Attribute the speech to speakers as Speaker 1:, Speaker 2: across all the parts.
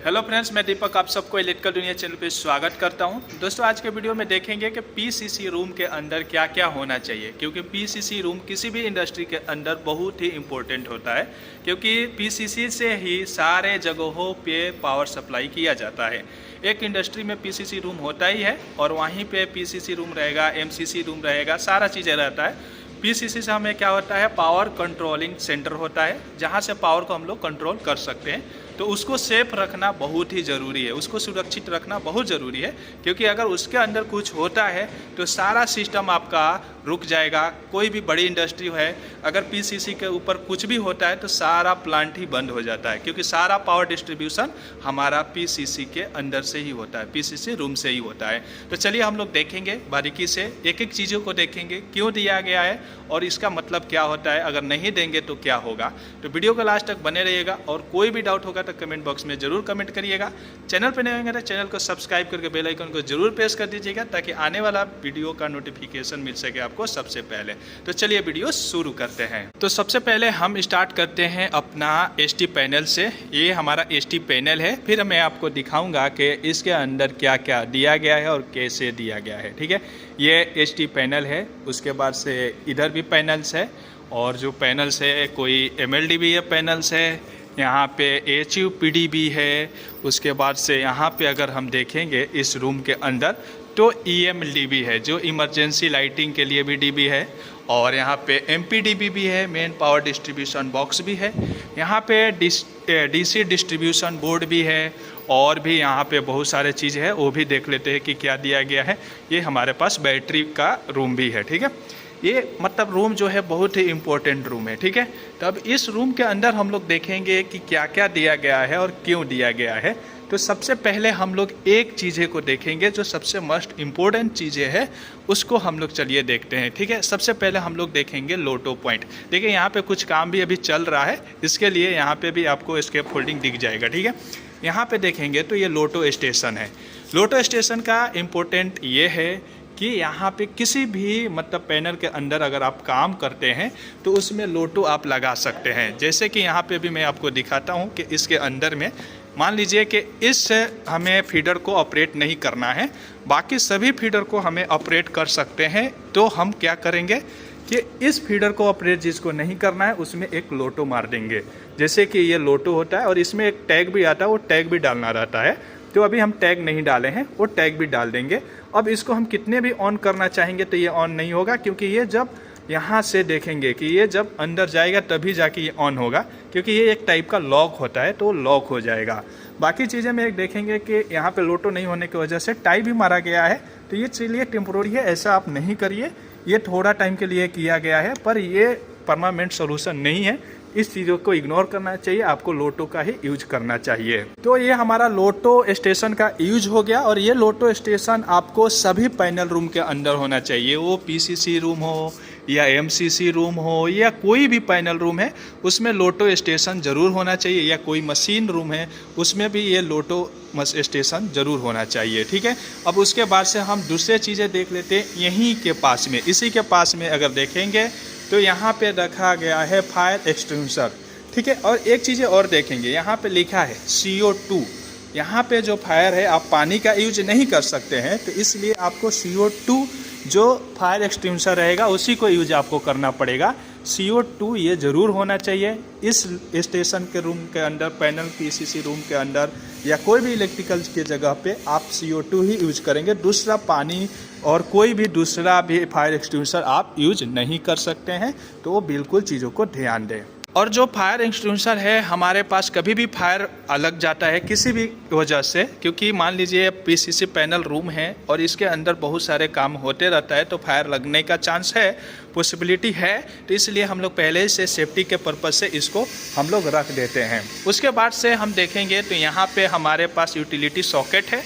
Speaker 1: Hello friends, मैं दीपक आप सबको इलेक्ट्रिकल दुनिया चैनल पे स्वागत करता हूं। दोस्तों, आज के वीडियो में देखेंगे कि पीसीसी रूम के अंदर क्या क्या होना चाहिए, क्योंकि पीसीसी रूम किसी भी इंडस्ट्री के अंदर बहुत ही इम्पोर्टेंट होता है, क्योंकि पीसीसी से ही सारे जगहों पे पावर सप्लाई किया जाता है। एक इंडस्ट्री में पीसीसी रूम होता ही है और वहीं पे पीसीसी रूम रहेगा, एमसीसी रूम रहेगा, सारा चीज़ें रहता है। पीसीसी से हमें क्या होता है, पावर कंट्रोलिंग सेंटर होता है, जहाँ से पावर को हम लोग कंट्रोल कर सकते हैं। तो उसको सेफ रखना बहुत ही ज़रूरी है, उसको सुरक्षित रखना बहुत ज़रूरी है, क्योंकि अगर उसके अंदर कुछ होता है तो सारा सिस्टम आपका रुक जाएगा। कोई भी बड़ी इंडस्ट्री है, अगर पीसीसी के ऊपर कुछ भी होता है तो सारा प्लांट ही बंद हो जाता है, क्योंकि सारा पावर डिस्ट्रीब्यूशन हमारा पीसीसी के अंदर से ही होता है, पीसीसी रूम से ही होता है। तो चलिए हम लोग देखेंगे बारीकी से, एक एक चीज़ों को देखेंगे, क्यों दिया गया है और इसका मतलब क्या होता है, अगर नहीं देंगे तो क्या होगा। तो वीडियो को लास्ट तक बने रहिएगा और कोई भी डाउट होगा तो कमेंट बॉक्स में जरूर कमेंट करिएगा। चैनल पर नए होंगे तो चैनल को सब्सक्राइब करके बेल आइकन को जरूर प्रेस कर दीजिएगा, ताकि आने वाला वीडियो का नोटिफिकेशन मिल सके आपको सबसे पहले। तो चलिए वीडियो शुरू करते हैं। तो सबसे पहले हम स्टार्ट करते हैं अपना एसटी पैनल से। ये हमारा एसटी पैनल है, फिर मैं आपको दिखाऊंगा कि इसके अंदर क्या क्या दिया गया है और कैसे दिया गया है। ठीक है, ये एसटी पैनल है। उसके बाद से इधर भी पैनल्स है, और जो पैनल्स है कोई एमएलडी भी है, पैनल्स है यहाँ पे, एचयूपीडी भी है। उसके बाद से यहाँ पे अगर हम देखेंगे इस रूम के अंदर तो ईएमडीबी है, जो इमरजेंसी लाइटिंग के लिए भी डीबी है, और यहाँ पे एमपीडीबी भी है, मेन पावर डिस्ट्रीब्यूशन बॉक्स भी है। यहाँ पे डीसी डिस्ट्रीब्यूशन बोर्ड भी है, और भी यहाँ पे बहुत सारे चीज़ है, वो भी देख लेते हैं कि क्या दिया गया है। ये हमारे पास बैटरी का रूम भी है। ठीक है, ये मतलब रूम जो है बहुत ही इम्पोर्टेंट रूम है। ठीक है, तो अब इस रूम के अंदर हम लोग देखेंगे कि क्या क्या दिया गया है और क्यों दिया गया है। तो सबसे पहले हम लोग एक चीज़ें को देखेंगे, जो सबसे मोस्ट इम्पोर्टेंट चीज़ें हैं उसको हम लोग चलिए देखते हैं। ठीक है, सबसे पहले हम लोग देखेंगे लोटो पॉइंट। देखिए यहाँ पे कुछ काम भी अभी चल रहा है, इसके लिए यहाँ पे भी आपको इसके फोल्डिंग दिख जाएगा। ठीक है, यहाँ पे देखेंगे तो ये लोटो स्टेशन है। लोटो स्टेशन का इम्पोर्टेंट ये है कि यहाँ पे किसी भी मतलब पैनल के अंदर अगर आप काम करते हैं तो उसमें लोटो आप लगा सकते हैं। जैसे कि यहाँ पे भी मैं आपको दिखाता हूँ कि इसके अंदर में मान लीजिए कि इस हमें फीडर को ऑपरेट नहीं करना है, बाकी सभी फीडर को हमें ऑपरेट कर सकते हैं। तो हम क्या करेंगे कि इस फीडर को ऑपरेट जिसको नहीं करना है उसमें एक लोटो मार देंगे। जैसे कि ये लोटो होता है और इसमें एक टैग भी आता है, वो टैग भी डालना रहता है। तो अभी हम टैग नहीं डाले हैं, वो टैग भी डाल देंगे। अब इसको हम कितने भी ऑन करना चाहेंगे तो ये ऑन नहीं होगा, क्योंकि ये जब यहाँ से देखेंगे कि ये जब अंदर जाएगा तभी जाके ये ऑन होगा, क्योंकि ये एक टाइप का लॉक होता है, तो लॉक हो जाएगा। बाकी चीज़ें में एक देखेंगे कि यहाँ पे लोटो नहीं होने की वजह से टाई भी मारा गया है, तो ये चलिए टेम्पोररी है, ऐसा आप नहीं करिए। ये थोड़ा टाइम के लिए किया गया है, पर ये परमानेंट सोल्यूशन नहीं है। इस चीज़ों को इग्नोर करना चाहिए, आपको लोटो का ही यूज करना चाहिए। तो ये हमारा लोटो स्टेशन का यूज हो गया, और ये लोटो स्टेशन आपको सभी पैनल रूम के अंदर होना चाहिए। वो पीसीसी रूम हो या एमसीसी रूम हो या कोई भी पैनल रूम है, उसमें लोटो स्टेशन ज़रूर होना चाहिए, या कोई मशीन रूम है उसमें भी ये लोटो स्टेशन ज़रूर होना चाहिए। ठीक है, अब उसके बाद से हम दूसरे चीज़ें देख लेते हैं। यहीं के पास में, इसी के पास में अगर देखेंगे तो यहाँ पे रखा गया है फायर एक्सटिंग्विशर। ठीक है, और एक चीज़ें और देखेंगे, यहाँ पे लिखा है CO2। यहाँ पे जो फायर है, आप पानी का यूज नहीं कर सकते हैं, तो इसलिए आपको CO2 जो फायर एक्सटिंग्विशर रहेगा उसी को यूज आपको करना पड़ेगा। CO2 ये ज़रूर होना चाहिए इस स्टेशन के रूम के अंदर, पैनल पीसीसी रूम के अंदर या कोई भी इलेक्ट्रिकल के जगह पे आप CO2 ही यूज करेंगे। दूसरा पानी और कोई भी दूसरा भी फायर एक्सटिंग्विशर आप यूज नहीं कर सकते हैं, तो वो बिल्कुल चीज़ों को ध्यान दें। और जो फायर एक्सटिंग्विशर है, हमारे पास कभी भी फायर अलग जाता है किसी भी वजह से, क्योंकि मान लीजिए पीसीसी पैनल रूम है और इसके अंदर बहुत सारे काम होते रहता है, तो फायर लगने का चांस है, पॉसिबिलिटी है। तो इसलिए हम लोग पहले से सेफ्टी के पर्पज़ से इसको हम लोग रख देते हैं। उसके बाद से हम देखेंगे तो यहाँ पे हमारे पास यूटिलिटी सॉकेट है।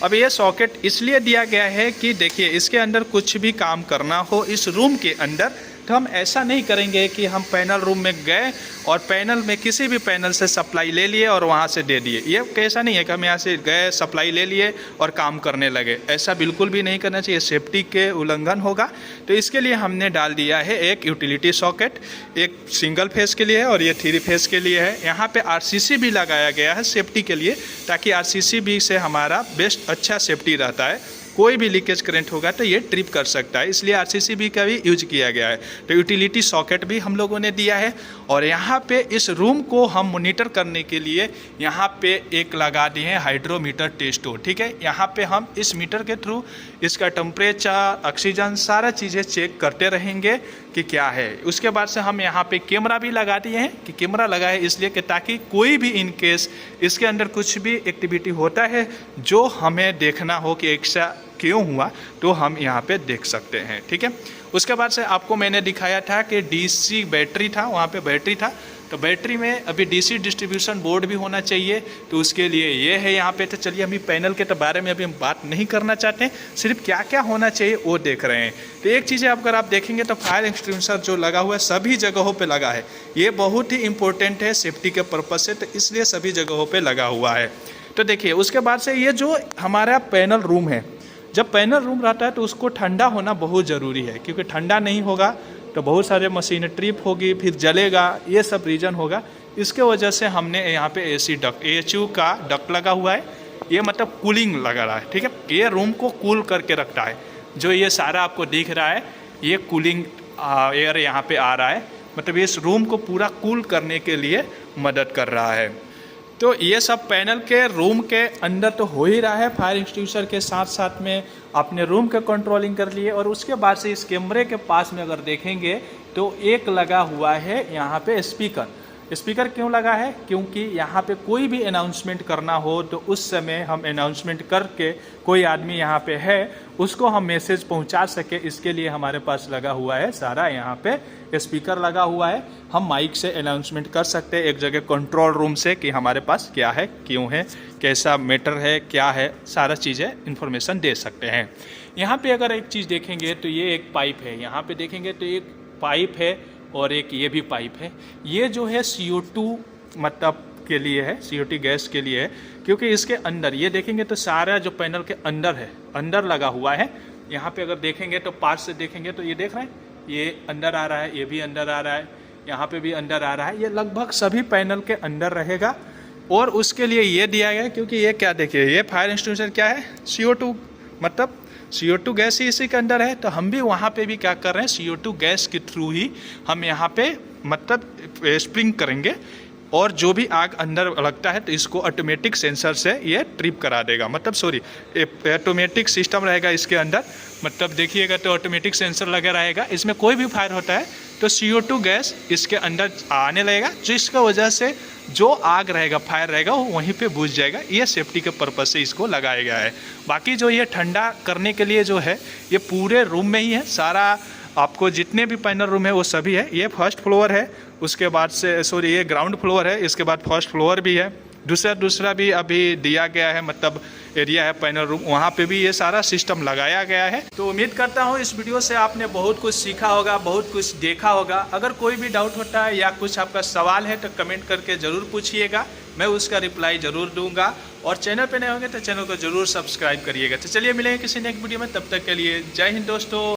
Speaker 1: अब ये सॉकेट इसलिए दिया गया है कि देखिए इसके अंदर कुछ भी काम करना हो इस रूम के अंदर तो हम ऐसा नहीं करेंगे कि हम पैनल रूम में गए और पैनल में किसी भी पैनल से सप्लाई ले लिए और वहाँ से दे दिए। ये कैसा नहीं है कि हम यहाँ से गए, सप्लाई ले लिए और काम करने लगे, ऐसा बिल्कुल भी नहीं करना चाहिए, सेफ्टी के उल्लंघन होगा। तो इसके लिए हमने डाल दिया है एक यूटिलिटी सॉकेट, एक सिंगल फेस के लिए है और ये 3 फेस के लिए है। यहाँ पे आरसीसी भी लगाया गया है सेफ्टी के लिए, ताकि आरसीसी भी से हमारा बेस्ट अच्छा सेफ्टी रहता है। कोई भी लीकेज करंट होगा तो ये ट्रिप कर सकता है, इसलिए आरसीसी का भी यूज किया गया है। तो यूटिलिटी सॉकेट भी हम लोगों ने दिया है। और यहाँ पे इस रूम को हम मॉनिटर करने के लिए यहाँ पे एक लगा दिए हैं हाइड्रोमीटर टेस्ट। ठीक है, यहाँ पे हम इस मीटर के थ्रू इसका टेम्परेचर, ऑक्सीजन, सारा चीज़ें चेक करते रहेंगे कि क्या है। उसके बाद से हम यहाँ पे कैमरा भी लगा दिए हैं, कि कैमरा लगा है इसलिए कि ताकि कोई भी इन केस इसके अंदर कुछ भी एक्टिविटी होता है जो हमें देखना हो कि ऐसा क्यों हुआ, तो हम यहाँ पे देख सकते हैं। ठीक है, उसके बाद से आपको मैंने दिखाया था कि डीसी बैटरी था, वहाँ पे बैटरी था। तो बैटरी में अभी डीसी डिस्ट्रीब्यूशन बोर्ड भी होना चाहिए, तो उसके लिए ये है यहाँ पे। तो चलिए, अभी पैनल के बारे में अभी हम बात नहीं करना चाहते हैं, सिर्फ क्या क्या होना चाहिए वो देख रहे हैं। तो एक चीज़ अगर आप देखेंगे तो फायर एक्सटिंग्विशर जो लगा हुआ है सभी जगहों पे लगा है। ये बहुत ही इंपॉर्टेंट है सेफ्टी के पर्पज़ से, तो इसलिए सभी जगहों पर लगा हुआ है। तो देखिए, उसके बाद से ये जो हमारा पैनल रूम है, जब पैनल रूम रहता है तो उसको ठंडा होना बहुत ज़रूरी है, क्योंकि ठंडा नहीं होगा तो बहुत सारे मशीनें ट्रिप होगी, फिर जलेगा, ये सब रीज़न होगा। इसके वजह से हमने यहाँ पे एसी डक्ट, AHU का डक्ट लगा हुआ है। ये मतलब कूलिंग लगा रहा है। ठीक है, ये रूम को कूल करके रखता है। जो ये सारा आपको दिख रहा है, ये कूलिंग एयर यहाँ पे आ रहा है, मतलब इस रूम को पूरा कूल करने के लिए मदद कर रहा है। तो ये सब पैनल के रूम के अंदर तो हो ही रहा है। फायर एक्सटिंग्विशर के साथ साथ में अपने रूम के कंट्रोलिंग कर लिए। और उसके बाद से इस कैमरे के पास में अगर देखेंगे तो एक लगा हुआ है यहाँ पे स्पीकर। स्पीकर क्यों लगा है? क्योंकि यहाँ पे कोई भी अनाउंसमेंट करना हो तो उस समय हम अनाउंसमेंट करके कोई आदमी यहाँ पे है उसको हम मैसेज पहुँचा सके, इसके लिए हमारे पास लगा हुआ है सारा यहाँ पे स्पीकर लगा हुआ है। हम माइक से अनाउंसमेंट कर सकते हैं एक जगह कंट्रोल रूम से कि हमारे पास क्या है, क्यों है, कैसा मैटर है, क्या है, सारा चीज़ें इन्फॉर्मेशन दे सकते हैं। यहाँ पे अगर एक चीज़ देखेंगे तो ये एक पाइप है, यहाँ पे देखेंगे तो एक पाइप है और एक ये भी पाइप है। ये जो है CO2 मतलब के लिए है, CO2 गैस के लिए है, क्योंकि इसके अंदर ये देखेंगे तो सारा जो पैनल के अंदर है, अंदर लगा हुआ है। यहाँ पे अगर देखेंगे तो पास से देखेंगे तो ये देख रहे हैं, ये अंदर आ रहा है, ये भी अंदर आ रहा है, यहाँ पे भी अंदर आ रहा है। ये लगभग सभी पैनल के अंदर रहेगा। और उसके लिए ये दिया गया क्योंकि ये क्या देखिए, ये फायर एक्सटिंग्विशर क्या है, CO2 मतलब CO2 गैस ही इसी के अंदर है। तो हम भी वहाँ पे भी क्या कर रहे हैं, CO2 गैस के थ्रू ही हम यहाँ पे मतलब स्प्रिंग करेंगे और जो भी आग अंदर लगता है तो इसको ऑटोमेटिक सेंसर से ये ट्रिप करा देगा, मतलब सॉरी ऑटोमेटिक सिस्टम रहेगा इसके अंदर। मतलब देखिएगा तो ऑटोमेटिक सेंसर लगा रहेगा, इसमें कोई भी फायर होता है तो CO2 गैस इसके अंदर आने लगेगा, जिसका वजह से जो आग रहेगा, फायर रहेगा, वो वहीं पे बुझ जाएगा। ये सेफ्टी के पर्पज़ से इसको लगाया गया है। बाकी जो ये ठंडा करने के लिए जो है ये पूरे रूम में ही है, सारा आपको जितने भी पैनल रूम है वो सभी है। ये फर्स्ट फ्लोर है, उसके बाद से सॉरी ये ग्राउंड फ्लोर है, इसके बाद फर्स्ट फ्लोर भी है, दूसरा भी अभी दिया गया है, मतलब एरिया है पैनल रूम, वहाँ पे भी ये सारा सिस्टम लगाया गया है। तो उम्मीद करता हूँ इस वीडियो से आपने बहुत कुछ सीखा होगा, बहुत कुछ देखा होगा। अगर कोई भी डाउट होता है या कुछ आपका सवाल है तो कमेंट करके ज़रूर पूछिएगा, मैं उसका रिप्लाई ज़रूर दूंगा। और चैनल पे नए होंगे तो चैनल को ज़रूर सब्सक्राइब करिएगा। तो चलिए मिलेंगे किसी नेक्स्ट वीडियो में, तब तक के लिए जय हिंद दोस्तों।